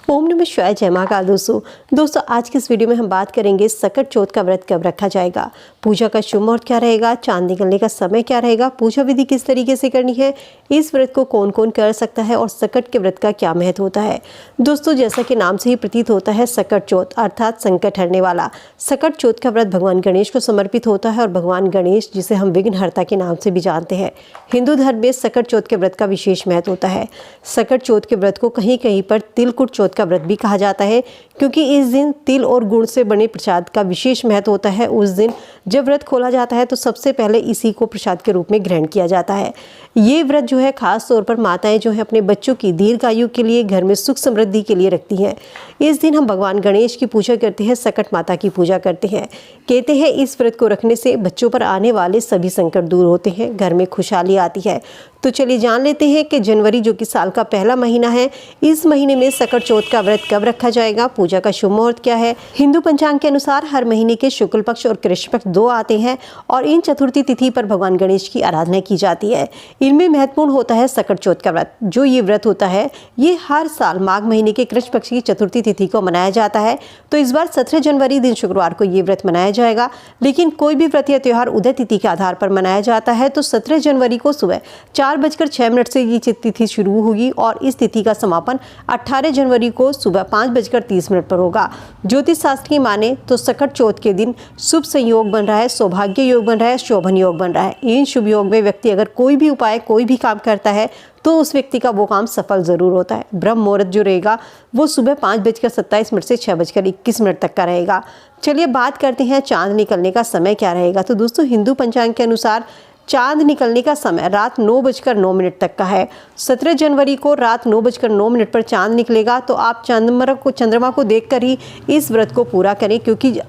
ओम नमः शिवाय, जय महाकाल। दोस्तों आज की इस वीडियो में हम बात करेंगे सकट चौथ का व्रत कब रखा जाएगा, पूजा का शुभ मुहूर्त क्या रहेगा, चांद निकलने का समय क्या रहेगा, पूजा विधि किस तरीके से करनी है, इस व्रत को कौन कौन कर सकता है और सकट के व्रत का क्या महत्व होता है। दोस्तों जैसा कि नाम से ही प्रतीत होता है, सकट चौथ अर्थात संकट हरने वाला। सकट चौथ का व्रत भगवान गणेश को समर्पित होता है और भगवान गणेश, जिसे हम विघ्नहर्ता के नाम से भी जानते हैं, हिंदू धर्म में सकट चौथ के व्रत का विशेष महत्व होता है। सकट चौथ के व्रत को कहीं कहीं पर तिलकुट चौथ का व्रत भी कहा जाता है, क्योंकि इस दिन तिल और गुड़ से बने प्रसाद का विशेष महत्व होता है। उस दिन जब व्रत खोला जाता है तो सबसे पहले इसी को प्रसाद के रूप में ग्रहण किया जाता है। ये व्रत जो है खास तौर पर माताएं जो है अपने बच्चों की दीर्घायु के लिए, घर में सुख समृद्धि के लिए रखती हैं। इस दिन हम भगवान गणेश की पूजा करते हैं, सकट माता की पूजा करते हैं। कहते हैं इस व्रत को रखने से बच्चों पर आने वाले सभी संकट दूर होते हैं, घर में खुशहाली आती है। तो चलिए जान लेते हैं कि जनवरी जो कि साल का पहला महीना है, इस महीने में सकट चौथ का व्रत कब रखा जाएगा, पूजा का शुभ मुहूर्त क्या है। हिंदू पंचांग के अनुसार हर महीने के शुक्ल पक्ष और कृष्ण पक्ष 2 आते हैं और इन चतुर्थी तिथि पर भगवान गणेश की आराधना की जाती है। इनमें महत्वपूर्ण होता है सकट चौथ का व्रत। जो ये व्रत होता है ये हर साल माघ महीने के कृष्ण पक्ष की चतुर्थी तिथि को मनाया जाता है। तो इस बार 17 जनवरी दिन शुक्रवार को ये व्रत मनाया जाएगा, लेकिन कोई भी व्रत या त्योहार उदय तिथि के आधार पर मनाया जाता है। तो 17 जनवरी को सुबह 4:06 से ये तिथि शुरू होगी और इस तिथि का समापन 18 जनवरी को सुबह 5:30 पर होगा। ज्योतिष शास्त्र की माने तो सकट चौथ के दिन शुभ संयोग बन रहा है, सौभाग्य योग बन रहा है, शोभन योग बन रहा है। इन शुभ योग में व्यक्ति अगर कोई भी उपाय, कोई भी काम करता है तो उस व्यक्ति का वो काम सफल जरूर होता है। ब्रह्म मुहूर्त जो रहेगा वो सुबह 5:27 से 6:21 तक का रहेगा। चलिए बात करते हैं चांद निकलने का समय क्या रहेगा। तो दोस्तों हिंदू पंचांग के अनुसार चांद निकलने का समय रात 9:09 तक का है। 17 जनवरी को रात 9:09 पर चांद निकलेगा। तो आप चंद्रमा को देखकर ही इस व्रत को पूरा करें, क्योंकि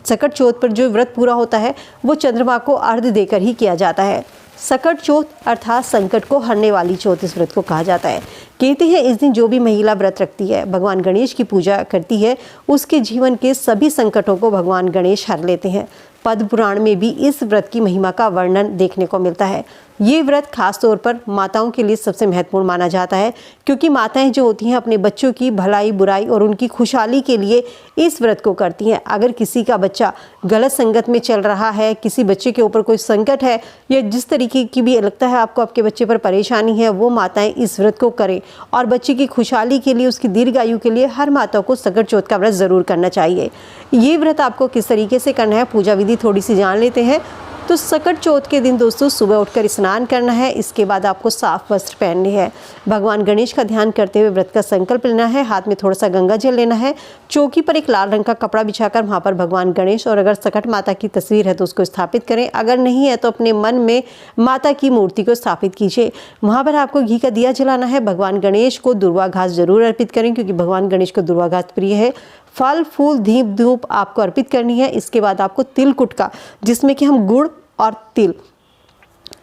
सकट चौथ पर जो व्रत पूरा होता है वो चंद्रमा को अर्घ्य देकर ही किया जाता है। सकट चौथ अर्थात संकट को हरने वाली चौथ इस व्रत को कहा जाता है। कहते हैं इस दिन जो भी महिला व्रत रखती है, भगवान गणेश की पूजा करती है, उसके जीवन के सभी संकटों को भगवान गणेश हर लेते हैं। पद्म पुराण में भी इस व्रत की महिमा का वर्णन देखने को मिलता है। ये व्रत खास तौर पर माताओं के लिए सबसे महत्वपूर्ण माना जाता है, क्योंकि माताएं जो होती हैं अपने बच्चों की भलाई बुराई और उनकी खुशहाली के लिए इस व्रत को करती हैं। अगर किसी का बच्चा गलत संगत में चल रहा है, किसी बच्चे के ऊपर कोई संकट है या जिस तरीके की भी लगता है आपको आपके बच्चे पर परेशानी है, वो माताएं इस व्रत को करें और बच्चे की खुशहाली के लिए, उसकी दीर्घायु के लिए हर माता को सकट चौथ का व्रत जरूर करना चाहिए। ये व्रत आपको किस तरीके से करना है, पूजा विधि थोड़ी सी जान लेते हैं। तो सकट चौथ के दिन दोस्तों सुबह उठकर स्नान करना है, इसके बाद आपको साफ वस्त्र पहनने हैं, भगवान गणेश का ध्यान करते हुए व्रत का संकल्प लेना है, हाथ में थोड़ा सा गंगा जल लेना है, चौकी पर एक लाल रंग का कपड़ा बिछाकर वहाँ पर भगवान गणेश और अगर सकट माता की तस्वीर है तो उसको स्थापित करें, अगर नहीं है तो अपने मन में माता की मूर्ति को स्थापित कीजिए। वहाँ पर आपको घी का दिया जलाना है। भगवान गणेश को दुर्वा घास जरूर अर्पित करें, क्योंकि भगवान गणेश को दुर्वा घास प्रिय है। फल फूल दीप धूप आपको अर्पित करनी है। इसके बाद आपको तिलकुट का, जिसमें कि हम गुड़ और तिल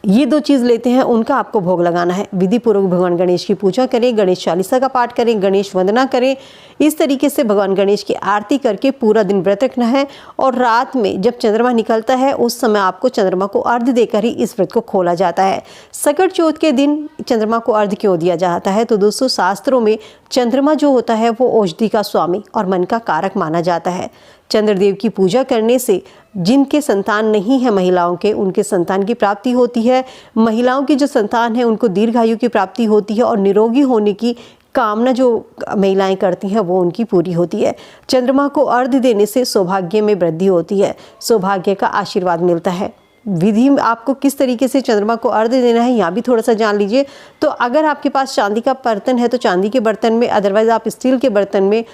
ये 2 चीज़ लेते हैं, उनका आपको भोग लगाना है। विधि पूर्वक भगवान गणेश की पूजा करें, गणेश चालीसा का पाठ करें, गणेश वंदना करें। इस तरीके से भगवान गणेश की आरती करके पूरा दिन व्रत रखना है और रात में जब चंद्रमा निकलता है उस समय आपको चंद्रमा को अर्घ्य देकर ही इस व्रत को खोला जाता है। सकट चौथ के दिन चंद्रमा को अर्घ्य क्यों दिया जाता है? तो दोस्तों शास्त्रों में चंद्रमा जो होता है वो औषधि का स्वामी और मन का कारक माना जाता है। चंद्रदेव की पूजा करने से जिनके संतान नहीं है महिलाओं के, उनके संतान की प्राप्ति होती है। महिलाओं की जो संतान है उनको दीर्घायु की प्राप्ति होती है और निरोगी होने की कामना जो महिलाएं करती हैं वो उनकी पूरी होती है। चंद्रमा को अर्घ्य देने से सौभाग्य में वृद्धि होती है, सौभाग्य का आशीर्वाद मिलता है। विधि आपको किस तरीके से चंद्रमा को अर्घ्य देना है यहाँ भी थोड़ा सा जान लीजिए। तो अगर आपके पास चांदी का बर्तन है तो चांदी के बर्तन में, अदरवाइज आप स्टील के बर्तन में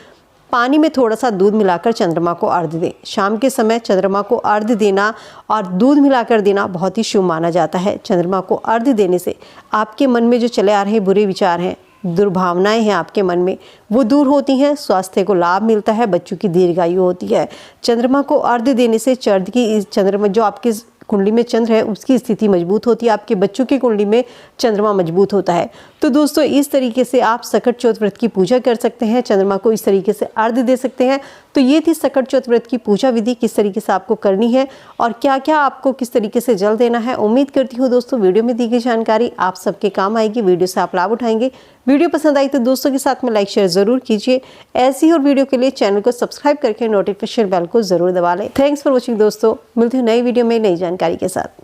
पानी में थोड़ा सा दूध मिलाकर चंद्रमा को अर्घ्य दें। शाम के समय चंद्रमा को अर्घ्य देना और दूध मिलाकर देना बहुत ही शुभ माना जाता है। चंद्रमा को अर्घ्य देने से आपके मन में जो चले आ रहे बुरे विचार हैं, दुर्भावनाएं हैं आपके मन में, वो दूर होती हैं, स्वास्थ्य को लाभ मिलता है, बच्चों की दीर्घायु होती है। चंद्रमा को अर्घ्य देने से चंद्रमा जो आपके कुंडली में चंद्र है उसकी स्थिति मजबूत होती है, आपके बच्चों की कुंडली में चंद्रमा मजबूत होता है। तो दोस्तों इस तरीके से आप सकट चौथ व्रत की पूजा कर सकते हैं, चंद्रमा को इस तरीके से अर्घ्य दे सकते हैं। तो ये थी सकट चौथ व्रत की पूजा विधि, किस तरीके से आपको करनी है और क्या क्या आपको किस तरीके से जल देना है। उम्मीद करती हूँ दोस्तों वीडियो में दी गई जानकारी आप सबके काम आएगी, वीडियो से आप लाभ उठाएंगे। वीडियो पसंद आई तो दोस्तों के साथ में लाइक शेयर जरूर कीजिए। ऐसी और वीडियो के लिए चैनल को सब्सक्राइब करके नोटिफिकेशन बेल को जरूर दबा लें। थैंक्स फॉर वॉचिंग दोस्तों, मिलती हूँ नई वीडियो में नई जानकारी के साथ।